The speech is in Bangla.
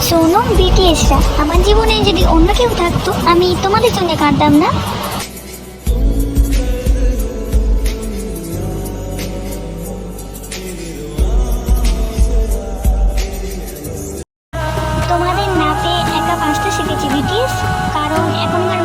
শোনো বিটিএসরা, আমার জীবনে যদি অন্য কেউ থাকতো আমি তোমাদের জন্য কাঁদতাম না। তোমাদের না পেয়ে একা বাঁচতে শিখেছি বিটিএস, কারণ এখনকার